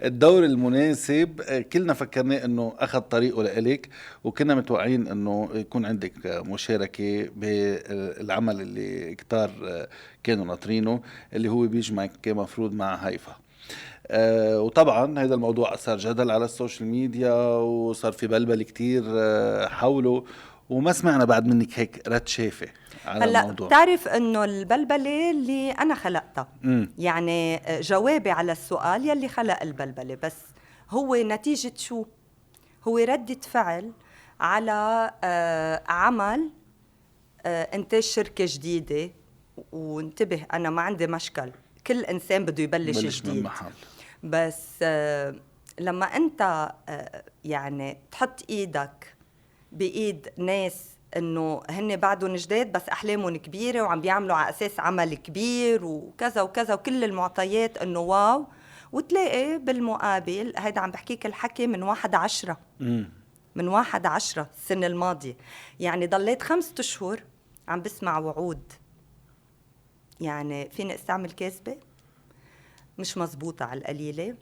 الدور المناسب كلنا فكرناه انه اخذ طريقه لإلك، وكنا متوقعين انه يكون عندك مشاركه بالعمل اللي كتار كانوا ناطرينه، اللي هو بيجمعك مفروض مع هيفا. وطبعا هذا الموضوع اثار جدل على السوشيال ميديا، وصار في بلبل كتير حوله، وما سمعنا بعد منك هيك رد شافي على هلا الموضوع. بتعرف انه البلبله اللي انا خلقتها، يعني جوابي على السؤال يلي خلق البلبله، بس هو نتيجه شو؟ هو ردة فعل على عمل انتاج شركه جديده. وانتبه، انا ما عندي مشكل، كل انسان بده يبلش من جديد، محل. بس لما انت يعني تحط ايدك بايد ناس انه هن بعدهم جداد بس احلامهم كبيره وعم بيعملوا على اساس عمل كبير وكذا وكذا وكل المعطيات انه واو، وتلاقي بالمقابل هيدا عم بحكيك الحكي من 1/10 من 1/10 السنه الماضيه. يعني ضليت 5 أشهر عم بسمع وعود، يعني فيني استعمل كذبه مش مزبوطه على القليله،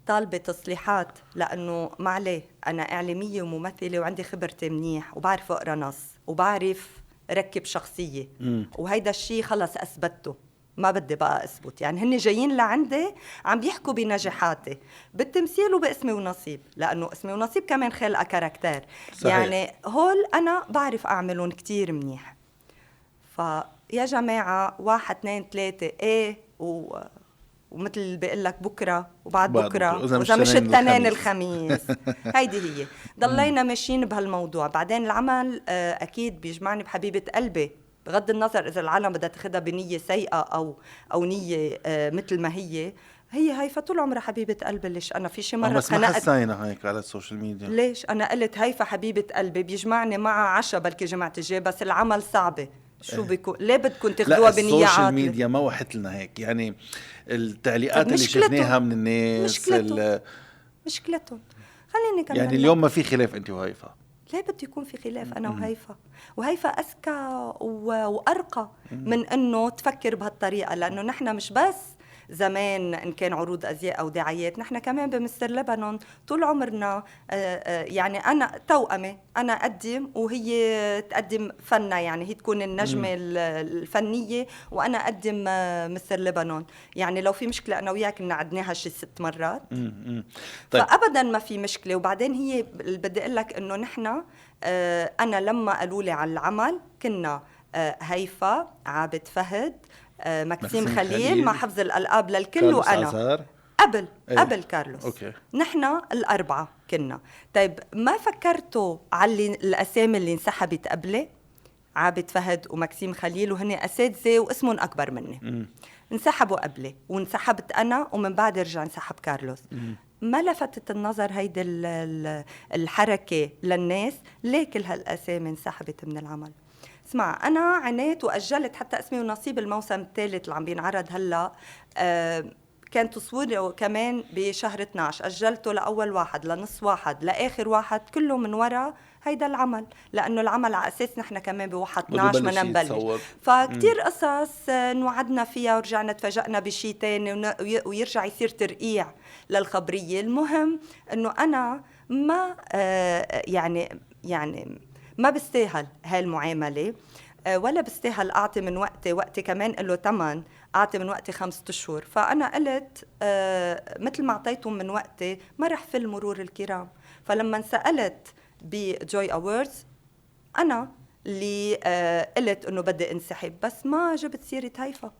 طالبة تصليحات لأنه ما عليه، أنا إعلامية وممثلة وعندي خبرتي منيح وبعرف أقرأ نص وبعرف ركب شخصية، وهيدا الشيء خلص أثبته، ما بدي بقى أثبت. يعني هن جايين لعندي عم بيحكوا بنجاحاتي بالتمثيل وباسمي ونصيب، لأنه اسمي ونصيب كمان خلقة كاركتير. صحيح. يعني هول أنا بعرف أعملهم كتير منيح. فيا جماعة 1 2 3 إيه ومثل بيقول لك بكره وبعد بكره واذا مش التنين الخميس. هيدي هي ضلينا ماشيين بهالموضوع. بعدين العمل اكيد بيجمعني بحبيبه قلبي، بغض النظر اذا العالم بدها تاخذها بنيه سيئه او نيه مثل ما هي هيفا طول عمرها حبيبه قلبي. ليش انا في شي مره بس ما حسينا هيك على السوشيال ميديا؟ ليش انا قلت هيفا حبيبه قلبي بيجمعني معها عشا بلكي جمعة الجاي، بس العمل صعبه. شو بيكون؟ ليه بدكم تاخذوها بنيه عاطله؟ السوشيال ميديا ما وحت لنا هيك، يعني التعليقات اللي شفناها من الناس مشكلتهم خليني كمان يعني اليوم ما في خلاف انت وهيفا. ليه بده يكون في خلاف انا وهيفا؟ وهيفا اذكى وارقى من انه تفكر بهالطريقه، لانه نحن مش بس زمان ان كان عروض ازياء او دعايات، نحن كمان بمستر لبنان طول عمرنا يعني انا توأمه، انا اقدم وهي تقدم فنها، يعني هي تكون النجمه الفنيه وانا اقدم مستر لبنان. يعني لو في مشكله انا وياك كنا عدناها شي 6 مرات. طيب. فابدا ما في مشكله. وبعدين هي بدي اقول لك انه نحن انا لما قالوا لي على العمل كنا هيفا، عابد فهد، مكسيم خليل مع حفظ الألقاب للكل، وأنا قبل كارلوس. أوكي. نحن الأربعة كنا. طيب ما فكرتوا على الأسامي اللي انسحبت قبلي؟ عابد فهد ومكسيم خليل وهن أساتذة واسمهم أكبر مني، انسحبوا قبلي وانسحبت أنا، ومن بعد رجع انسحب كارلوس. ما لفتت النظر هيدي الحركة للناس؟ ليه كل هالأسامي انسحبت من العمل؟ اسمع، أنا عنيت وأجلت حتى اسمي ونصيب الموسم الثالث اللي عم بينعرض هلأ. كان تصويره كمان بشهر 12، أجلته لأول واحد، لنص واحد، لآخر واحد، كله من وراء هيدا العمل، لأنه العمل على أساس نحن كمان بواحد 12 ما نبلش. فكتير قصص نوعدنا فيها ورجعنا تفاجأنا بشي تاني، ويرجع يصير ترقيع للخبرية. المهم أنه أنا ما يعني ما بستاهل هالمعاملة، ولا بستاهل أعطي من وقتي كمان له تمن، أعطي من وقتي 5 أشهر. فأنا قلت مثل ما أعطيتهم من وقتي ما رح في المرور الكرام. فلما سألت بجوي أوردز أنا اللي قلت أنه بدي انسحب، بس ما جبت سيرة هيفا.